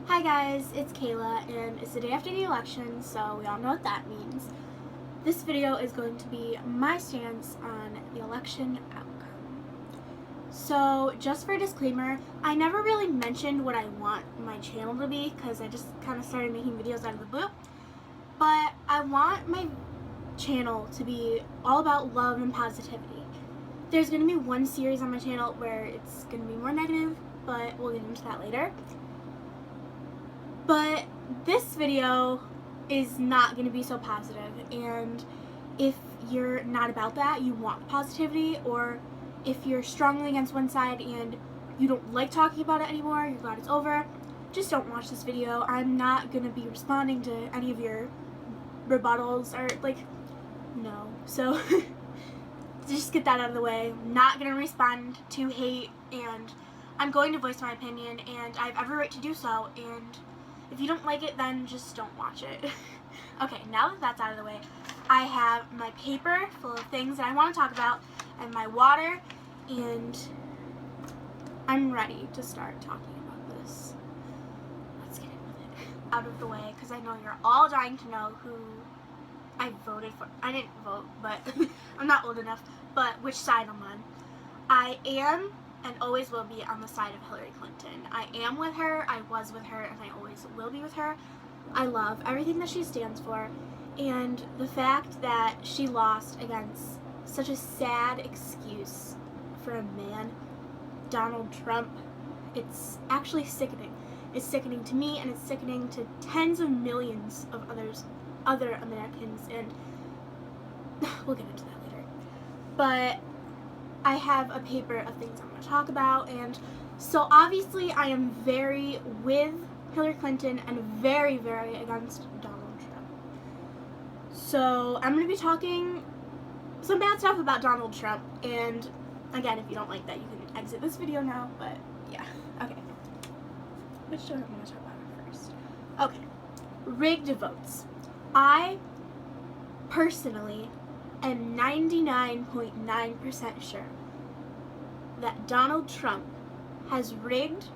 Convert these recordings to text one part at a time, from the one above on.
Hi guys, it's Kayla, and it's the day after the election, so we all know what that means. This video is going to be my stance on the election outcome. So, just for a disclaimer, I never really mentioned what I want my channel to be, because I just kind of started making videos out of the blue. But I want my channel to be all about love and positivity. There's going to be one series on my channel where it's going to be more negative, but we'll get into that later. But this video is not going to be so positive, and if you're not about that, you want positivity, or if you're strongly against one side and you don't like talking about it anymore, you're glad it's over, just don't watch this video. I'm not going to be responding to any of your rebuttals, or no. So just get that out of the way. I'm not going to respond to hate, and I'm going to voice my opinion, and I have every right to do so, and if you don't like it, then just don't watch it. Okay, now that that's out of the way, I have my paper full of things that I want to talk about, and my water, and I'm ready to start talking about this. Let's get into it. Out of the way, because I know you're all dying to know who I voted for. I didn't vote, but I'm not old enough, but which side I'm on. I am and always will be on the side of Hillary Clinton. I am with her, I was with her, and I always will be with her. I love everything that she stands for, and the fact that she lost against such a sad excuse for a man, Donald Trump, it's actually sickening. It's sickening to me, and it's sickening to tens of millions of other Americans, and we'll get into that later. But I have a paper of things I'm going to talk about, and so obviously I am very with Hillary Clinton and very, very against Donald Trump. So I'm going to be talking some bad stuff about Donald Trump, and again, if you don't like that, you can exit this video now, but yeah, okay. Which do I want to talk about first? Okay, rigged votes. I personally am 99.9% sure that Donald Trump has rigged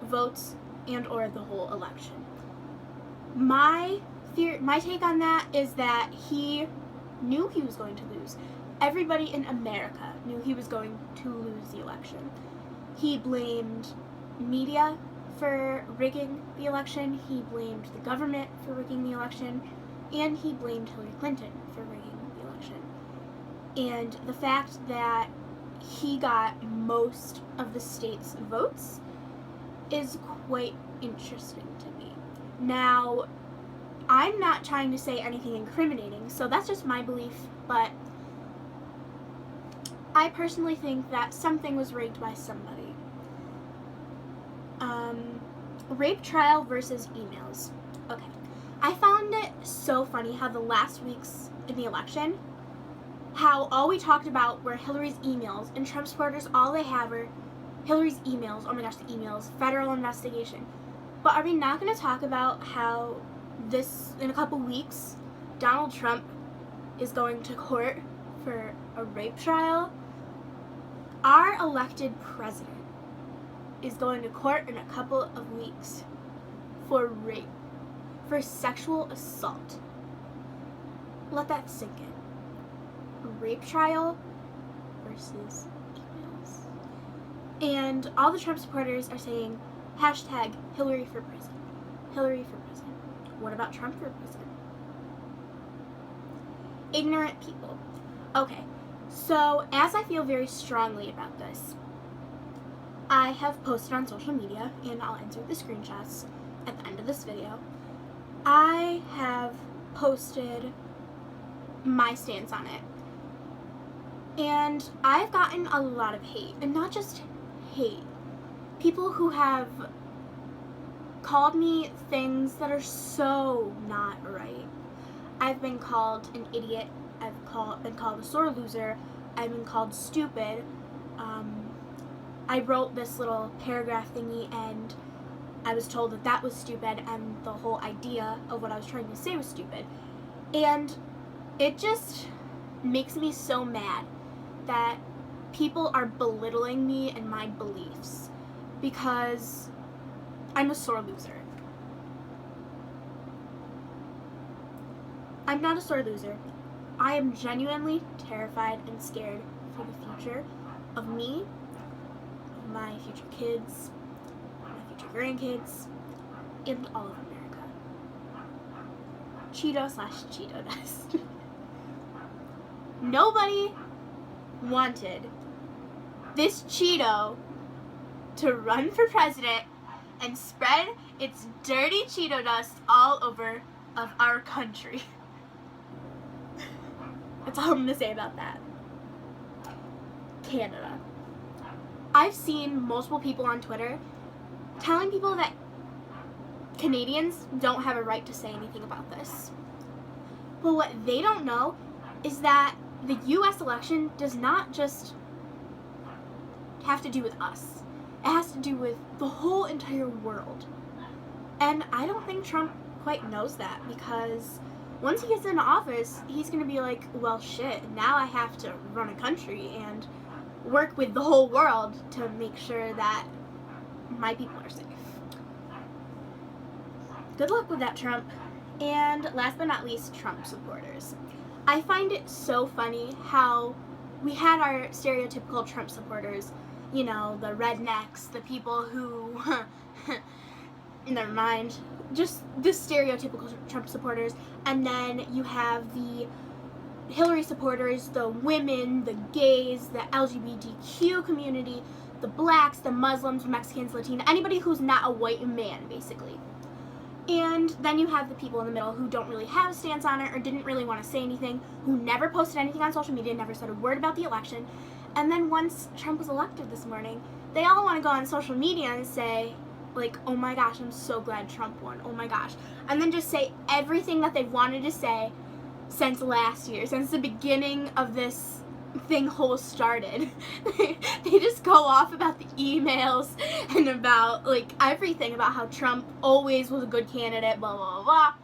votes and or the whole election. My take on that is that he knew he was going to lose. Everybody in America knew he was going to lose the election. He blamed media for rigging the election, he blamed the government for rigging the election, and he blamed Hillary Clinton for rigging the election. And the fact that he got most of the state's votes is quite interesting to me. Now, I'm not trying to say anything incriminating, so that's just my belief, but I personally think that something was rigged by somebody. Rape trial versus emails. Okay. I found it so funny how the last weeks in the election, how all we talked about were Hillary's emails, and Trump supporters, all they have are Hillary's emails. Oh my gosh, the emails. Federal investigation. But are we not going to talk about how in a couple weeks, Donald Trump is going to court for a rape trial? Our elected president is going to court in a couple of weeks for rape, for sexual assault. Let that sink in. A rape trial versus emails. And all the Trump supporters are saying, hashtag Hillary for president. Hillary for president. What about Trump for president? Ignorant people. Okay, so as I feel very strongly about this, I have posted on social media, and I'll insert the screenshots at the end of this video. I have posted my stance on it, and I've gotten a lot of hate, and not just hate. People who have called me things that are so not right. I've been called an idiot, I've been called a sore loser, I've been called stupid. I wrote this little paragraph thingy, and I was told that that was stupid, and the whole idea of what I was trying to say was stupid. And it just makes me so mad that people are belittling me and my beliefs, because I'm a sore loser. I'm not a sore loser. I am genuinely terrified and scared for the future of me, of my future kids, my future grandkids, and all of America. Cheeto/Cheeto dust. Nobody wanted this Cheeto to run for president and spread its dirty Cheeto dust all over of our country. That's all I'm going to say about that. Canada. I've seen multiple people on Twitter telling people that Canadians don't have a right to say anything about this. But what they don't know is that the US election does not just have to do with us. It has to do with the whole entire world. And I don't think Trump quite knows that, because once he gets into office, he's going to be like, well, shit, now I have to run a country and work with the whole world to make sure that my people are safe. Good luck with that, Trump. And last but not least, Trump supporters. I find it so funny how we had our stereotypical Trump supporters, you know, the rednecks, the people who, never mind, just the stereotypical Trump supporters, and then you have the Hillary supporters, the women, the gays, the LGBTQ community, the blacks, the Muslims, Mexicans, Latino, anybody who's not a white man, basically. And then you have the people in the middle who don't really have a stance on it or didn't really want to say anything, who never posted anything on social media, never said a word about the election. And then once Trump was elected this morning, they all want to go on social media and say, like, oh my gosh, I'm so glad Trump won, oh my gosh. And then just say everything that they've wanted to say since last year, since the beginning of this thing whole started. They just go off about the emails and about, like, everything about how Trump always was a good candidate, blah, blah, blah, blah.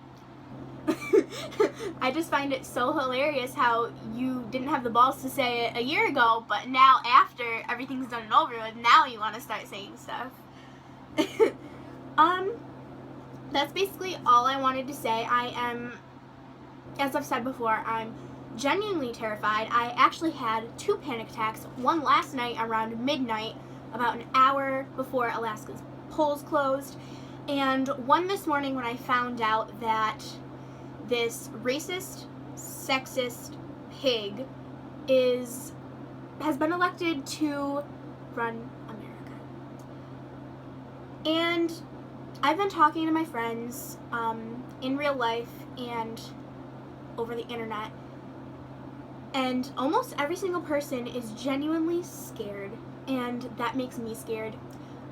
I just find it so hilarious how you didn't have the balls to say it a year ago, but now after everything's done and over with, now you want to start saying stuff. That's basically all I wanted to say. I am, as I've said before, I'm genuinely terrified. I actually had 2 panic attacks, one last night around midnight, about an hour before Alaska's polls closed, and one this morning when I found out that this racist, sexist pig has been elected to run America. And I've been talking to my friends in real life and over the internet, and almost every single person is genuinely scared, and that makes me scared.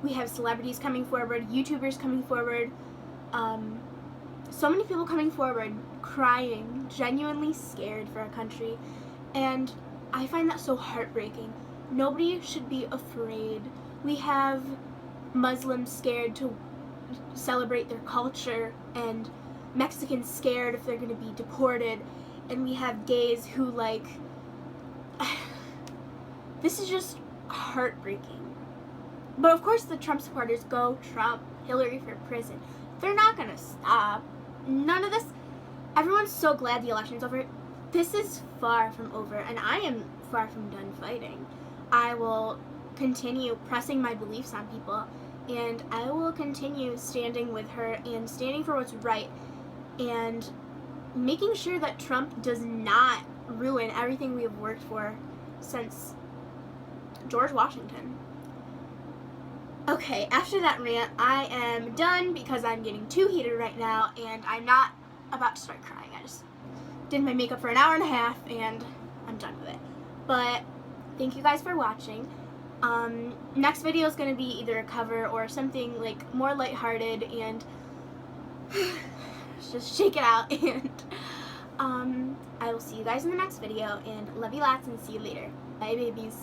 We have celebrities coming forward, YouTubers coming forward, so many people coming forward, crying, genuinely scared for our country, and I find that so heartbreaking. Nobody should be afraid. We have Muslims scared to celebrate their culture, and Mexicans scared if they're going to be deported, and we have gays who, like, this is just heartbreaking. But of course the Trump supporters go Trump, Hillary for prison. They're not going to stop. None of this, everyone's so glad the election's over. This is far from over, and I am far from done fighting. I will continue pressing my beliefs on people, and I will continue standing with her and standing for what's right, and making sure that Trump does not ruin everything we have worked for since George Washington. Okay, after that rant, I am done because I'm getting too heated right now, and I'm not about to start crying. I just did my makeup for an hour and a half, and I'm done with it. But thank you guys for watching. Next video is going to be either a cover or something like more lighthearted, and just shake it out. And I will see you guys in the next video, and love you lots, and see you later. Bye, babies.